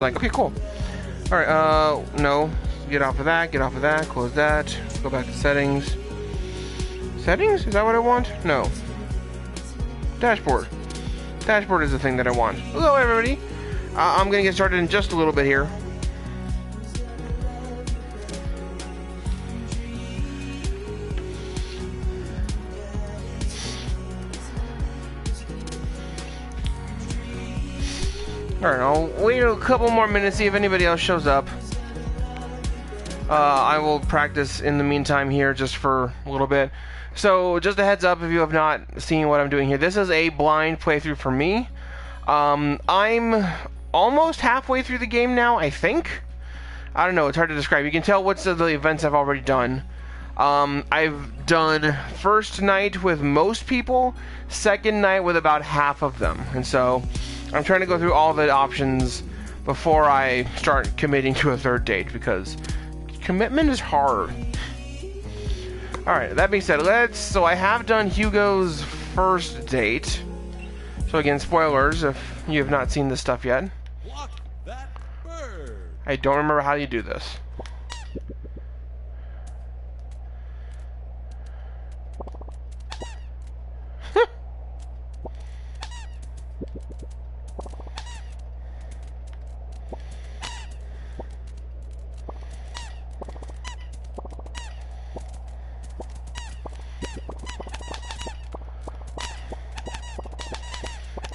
Like, okay, cool. Alright, no. Get off of that, close that. Go back to settings. Settings? Is that what I want? No. Dashboard. Dashboard is the thing that I want. Hello, everybody. I'm gonna get started in just a little bit here. Alright, I'll wait a couple more minutes, see if anybody else shows up. I will practice in the meantime here just for a little bit. So, just a heads up if you have not seen what I'm doing here. This is a blind playthrough for me. I'm almost halfway through the game now, I think. I don't know, it's hard to describe. You can tell what's the events I've already done. I've done first night with most people, second night with about half of them. And so, I'm trying to go through all the options before I start committing to a third date, because commitment is hard. Alright, that being said, so I have done Hugo's first date. So again, spoilers if you have not seen this stuff yet. Walk that bird. I don't remember how you do this.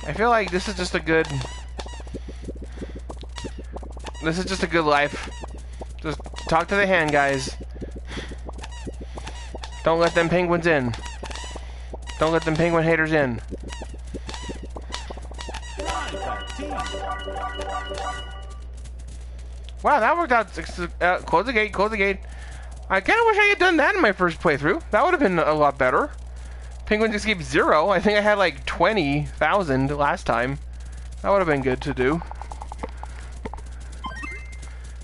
I feel like this is just a good life. Just talk to the hand, guys. Don't let them penguins in. Don't let them penguin haters in. Wow, that worked out. Close the gate, close the gate. I kind of wish I had done that in my first playthrough. That would have been a lot better. Penguins escaped 0. I think I had like 20,000 last time. That would have been good to do.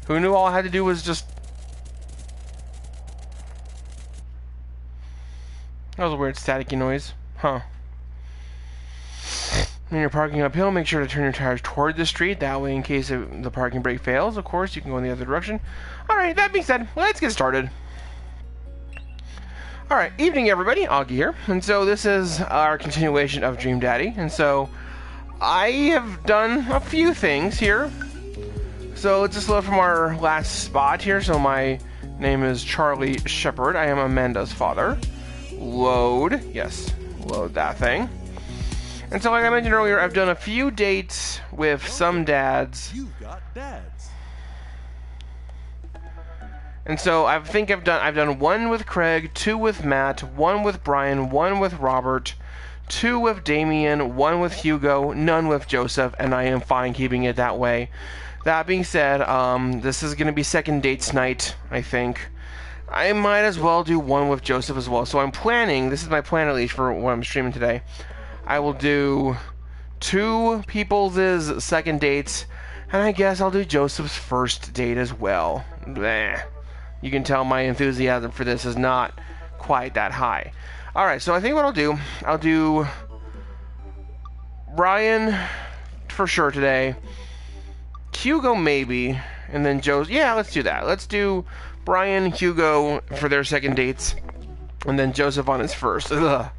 Who knew all I had to do was just... That was a weird staticky noise. Huh. When you're parking uphill, make sure to turn your tires toward the street. That way, in case the parking brake fails, of course, you can go in the other direction. Alright, that being said, let's get started. Alright, evening everybody, Augie here, and so this is our continuation of Dream Daddy, and so I have done a few things here. So let's just load from our last spot here. So my name is Charlie Shepard, I am Amanda's father. Load, yes, load that thing. And so like I mentioned earlier, I've done a few dates with some dads. You got dads. And so I think I've done 1 with Craig, 2 with Matt, 1 with Brian, 1 with Robert, 2 with Damien, 1 with Hugo, none with Joseph, and I am fine keeping it that way. That being said, this is going to be second dates night, I think. I might as well do 1 with Joseph as well. So I'm planning, this is my plan at least for what I'm streaming today. I will do 2 people's second dates, and I guess I'll do Joseph's first date as well. Bleh. You can tell my enthusiasm for this is not quite that high. Alright, so I think what I'll do Brian for sure today, Hugo maybe, and then Joe's. Yeah, let's do that. Let's do Brian, Hugo for their second dates, and then Joseph on his first. Ugh.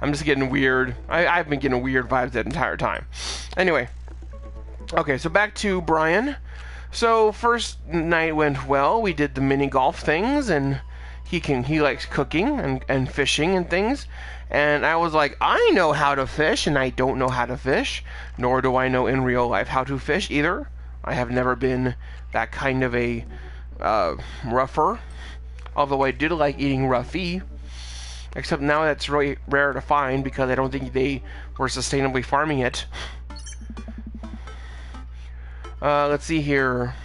I'm just getting weird. I've been getting weird vibes that entire time. Anyway, okay, so back to Brian. So first night went well. We did the mini golf things, and he likes cooking and fishing and things. And I was like, I know how to fish, and I don't know how to fish, nor do I know in real life how to fish either. I have never been that kind of a rougher, although I did like eating roughy. Except now that's really rare to find because I don't think they were sustainably farming it. Let's see here.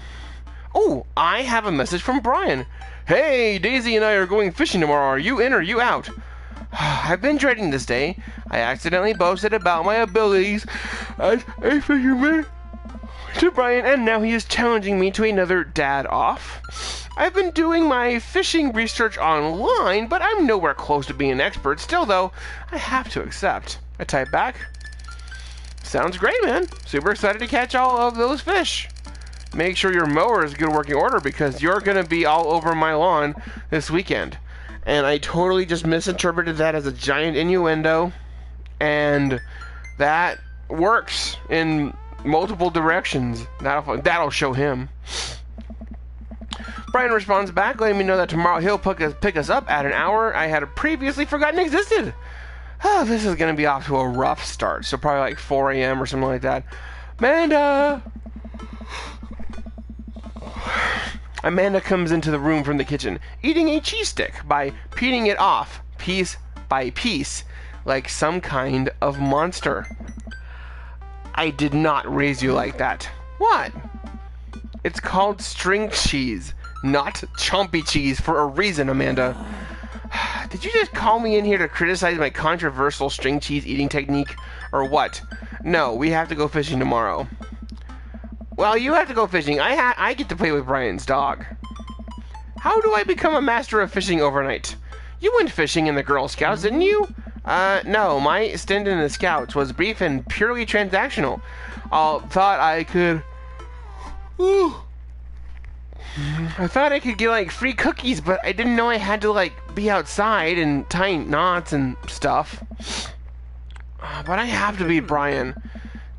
Oh, I have a message from Brian. Hey, Daisy and I are going fishing tomorrow. Are you in or you out? I've been dreading this day. I accidentally boasted about my abilities as a fisherman to Brian, and now he is challenging me to another dad off. I've been doing my fishing research online, but I'm nowhere close to being an expert. Still, though, I have to accept. I type back. Sounds great, man. Super excited to catch all of those fish. make sure your mower is in good working order because you're going to be all over my lawn this weekend. And I totally just misinterpreted that as a giant innuendo, and that works in multiple directions. That'll show him. Brian responds back, letting me know that tomorrow he'll pick us up at an hour I had previously forgotten existed. Oh, this is going to be off to a rough start, so probably like 4 a.m. or something like that. Amanda comes into the room from the kitchen, eating a cheese stick by peeling it off, piece by piece, like some kind of monster. I did not raise you like that. What? It's called string cheese, not chompy cheese, for a reason, Amanda. Did you just call me in here to criticize my controversial string cheese eating technique, or what? No, we have to go fishing tomorrow. Well, you have to go fishing. I get to play with Brian's dog. How do I become a master of fishing overnight? You went fishing in the Girl Scouts, didn't you? No, my stint in the Scouts was brief and purely transactional. I thought I could get, like, free cookies, but I didn't know I had to, like, be outside and tie knots and stuff. But I have to beat Brian.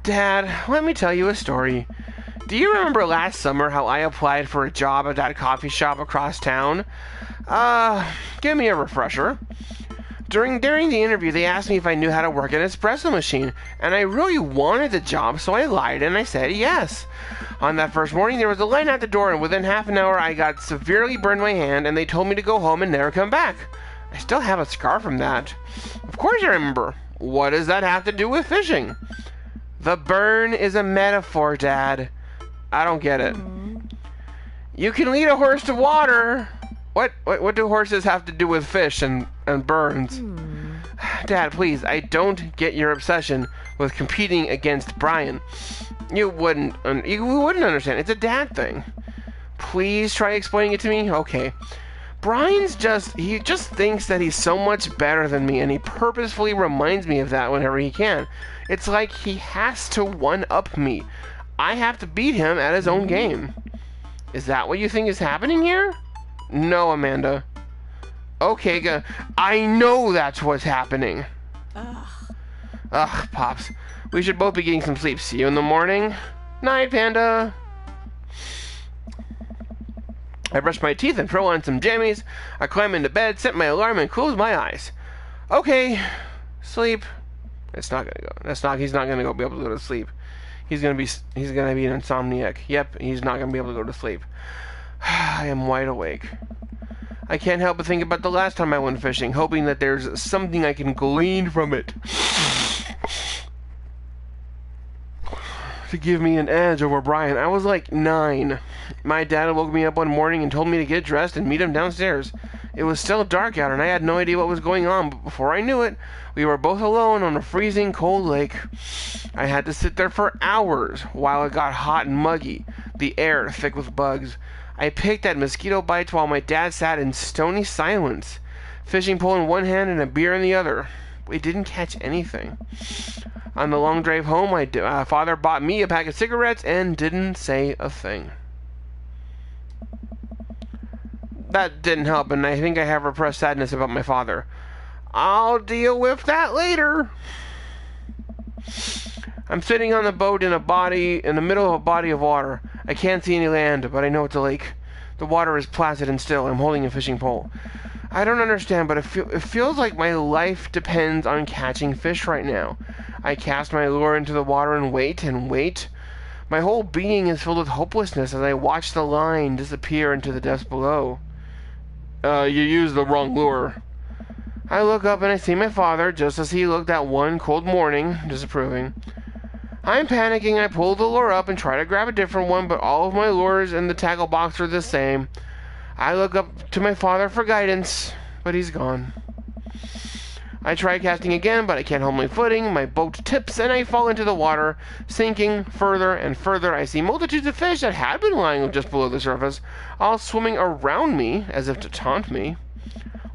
Dad, let me tell you a story. Do you remember last summer how I applied for a job at that coffee shop across town? Give me a refresher. During the interview, they asked me if I knew how to work an espresso machine, and I really wanted the job, so I lied and I said yes. On that first morning, there was a line at the door, and within half an hour, I got severely burned my hand, and they told me to go home and never come back. I still have a scar from that. Of course I remember. What does that have to do with fishing? The burn is a metaphor, Dad. I don't get it. You can lead a horse to water. What do horses have to do with fish and burns? Dad, please, I don't get your obsession with competing against Brian. You wouldn't understand. It's a dad thing. Please try explaining it to me. Okay. Brian's he just thinks that he's so much better than me, and he purposefully reminds me of that whenever he can. It's like he has to one-up me. I have to beat him at his own game. Is that what you think is happening here? No, Amanda. Okay, I know that's what's happening. Ugh, Pops. We should both be getting some sleep. See you in the morning. Night, Panda. I brush my teeth and throw on some jammies. I climb into bed, set my alarm, and close my eyes. Okay, sleep. It's not gonna go. He's not gonna be able to go to sleep. He's gonna be an insomniac. Yep, he's not gonna be able to go to sleep. I am wide awake. I can't help but think about the last time I went fishing, hoping that there's something I can glean from it to give me an edge over Brian. I was like 9. My dad woke me up one morning and told me to get dressed and meet him downstairs. It was still dark out and I had no idea what was going on, but before I knew it, we were both alone on a freezing cold lake. I had to sit there for hours while it got hot and muggy, the air thick with bugs. I picked at mosquito bites while my dad sat in stony silence, fishing pole in one hand and a beer in the other. We didn't catch anything. On the long drive home, my father bought me a pack of cigarettes and didn't say a thing. That didn't help, and I think I have repressed sadness about my father. I'll deal with that later. I'm sitting on the boat in the middle of a body of water. I can't see any land, but I know it's a lake. The water is placid and still. I'm holding a fishing pole. I don't understand, but it feels like my life depends on catching fish right now. I cast my lure into the water and wait and wait. My whole being is filled with hopelessness as I watch the line disappear into the depths below. You used the wrong lure. I look up and I see my father, just as he looked that one cold morning, disapproving. I'm panicking. I pull the lure up and try to grab a different one, but all of my lures in the tackle box are the same. I look up to my father for guidance, but he's gone. I try casting again, but I can't hold my footing. My boat tips and I fall into the water, sinking further and further. I see multitudes of fish that had been lying just below the surface, all swimming around me as if to taunt me.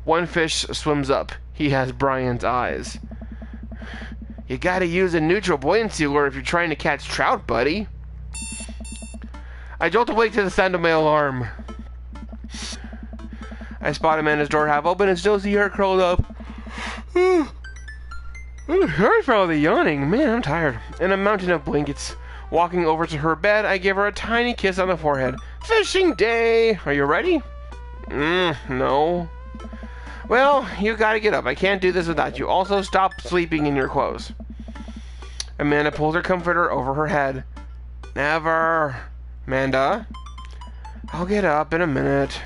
One fish swims up. He has Brian's eyes. You gotta use a neutral buoyancy lure if you're trying to catch trout, buddy. I jolt awake to the sound of my alarm. I spot Amanda's door half open and still see her curled up. Sorry for all the yawning. Man, I'm tired. In a mountain of blankets. Walking over to her bed, I give her a tiny kiss on the forehead. Fishing day! Are you ready? No. Well, you gotta get up. I can't do this without you. Also, stop sleeping in your clothes. Amanda pulls her comforter over her head. Never. Amanda? I'll get up in a minute.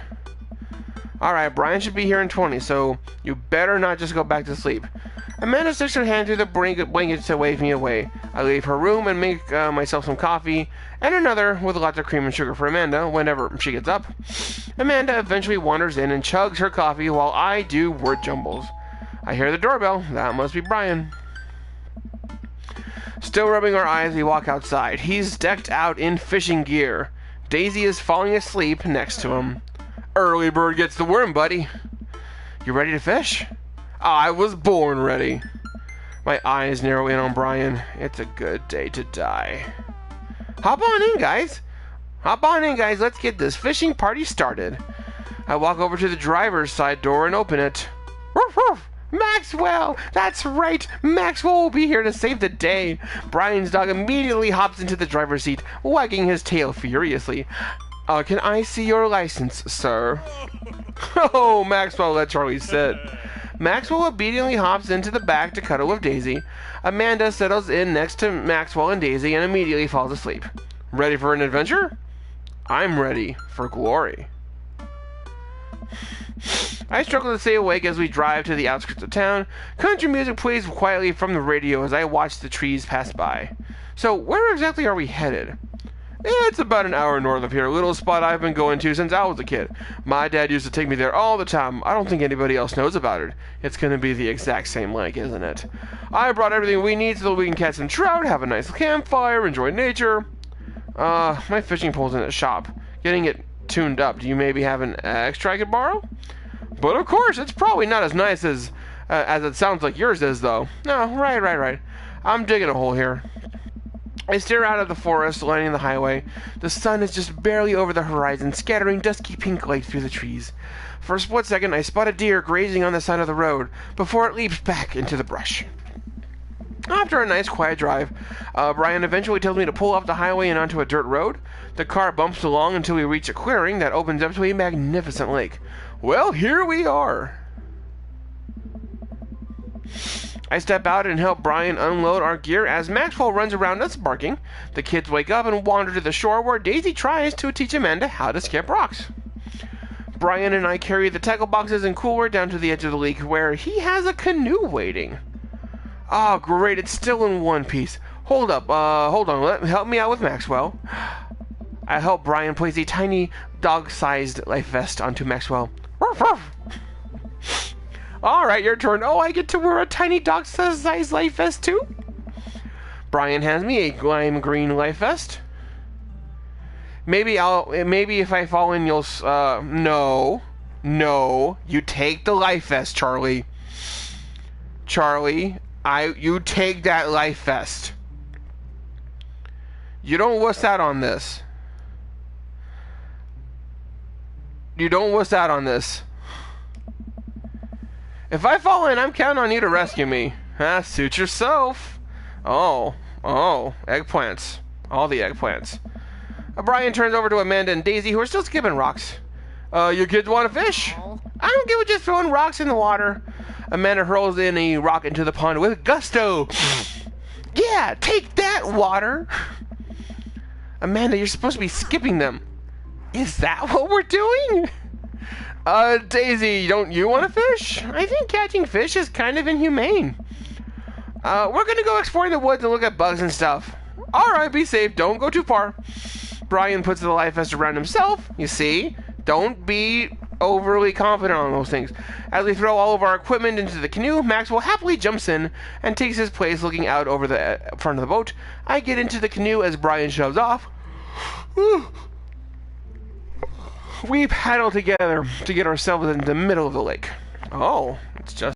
Alright, Brian should be here in 20, so you better not just go back to sleep. Amanda sticks her hand through the blankets to wave me away. I leave her room and make myself some coffee, and another with lots of cream and sugar for Amanda whenever she gets up. Amanda eventually wanders in and chugs her coffee while I do word jumbles. I hear the doorbell. That must be Brian. Still rubbing our eyes, we walk outside. He's decked out in fishing gear. Daisy is falling asleep next to him. Early bird gets the worm, buddy. You ready to fish? I was born ready. My eyes narrow in on Brian. It's a good day to die. Hop on in, guys. Let's get this fishing party started. I walk over to the driver's side door and open it. Woof, woof. Maxwell! That's right! Maxwell will be here to save the day. Brian's dog immediately hops into the driver's seat, wagging his tail furiously. Can I see your license, sir? Oh, Maxwell let Charlie sit. Maxwell obediently hops into the back to cuddle with Daisy. Amanda settles in next to Maxwell and Daisy and immediately falls asleep. Ready for an adventure? I'm ready for glory. I struggle to stay awake as we drive to the outskirts of town. Country music plays quietly from the radio as I watch the trees pass by. So, where exactly are we headed? It's about an hour north of here, a little spot I've been going to since I was a kid. My dad used to take me there all the time. I don't think anybody else knows about it. It's going to be the exact same lake, isn't it? I brought everything we need so that we can catch some trout, have a nice campfire, enjoy nature. My fishing pole's in the shop. Getting it tuned up. Do you maybe have an extra I could borrow? But of course, it's probably not as nice as it sounds like yours is, though. No, right. I'm digging a hole here. I stare out of the forest, lining the highway. The sun is just barely over the horizon, scattering dusky pink light through the trees. For a split second, I spot a deer grazing on the side of the road, before it leaps back into the brush. After a nice quiet drive, Brian eventually tells me to pull off the highway and onto a dirt road. The car bumps along until we reach a clearing that opens up to a magnificent lake. Well, here we are. I step out and help Brian unload our gear as Maxwell runs around us barking. The kids wake up and wander to the shore where Daisy tries to teach Amanda how to skip rocks. Brian and I carry the tackle boxes and cooler down to the edge of the lake where he has a canoe waiting. Oh, great, it's still in one piece. Hold on, help me out with Maxwell. I help Brian place a tiny dog-sized life vest onto Maxwell. Ruff, ruff. Alright, your turn. Oh, I get to wear a tiny dog-sized life vest too? Brian hands me a lime green life vest. Maybe if I fall in you'll, no, you take the life vest, Charlie. Charlie, you take that life vest. You don't wuss out on this. If I fall in, I'm counting on you to rescue me. Suit yourself. Oh, eggplants. All the eggplants. Brian turns over to Amanda and Daisy, who are still skipping rocks. You kids want to fish? I don't get with just throwing rocks in the water. Amanda hurls in a rock into the pond with gusto. Yeah, take that, water. Amanda, you're supposed to be skipping them. Is that what we're doing? Daisy, don't you want to fish? I think catching fish is kind of inhumane. We're gonna go exploring the woods and look at bugs and stuff. Alright, be safe, don't go too far. Brian puts the life vest around himself, you see? Don't be overly confident on those things. As we throw all of our equipment into the canoe, Maxwell happily jumps in and takes his place looking out over the front of the boat. I get into the canoe as Brian shoves off. We paddle together to get ourselves into the middle of the lake. Oh, it's just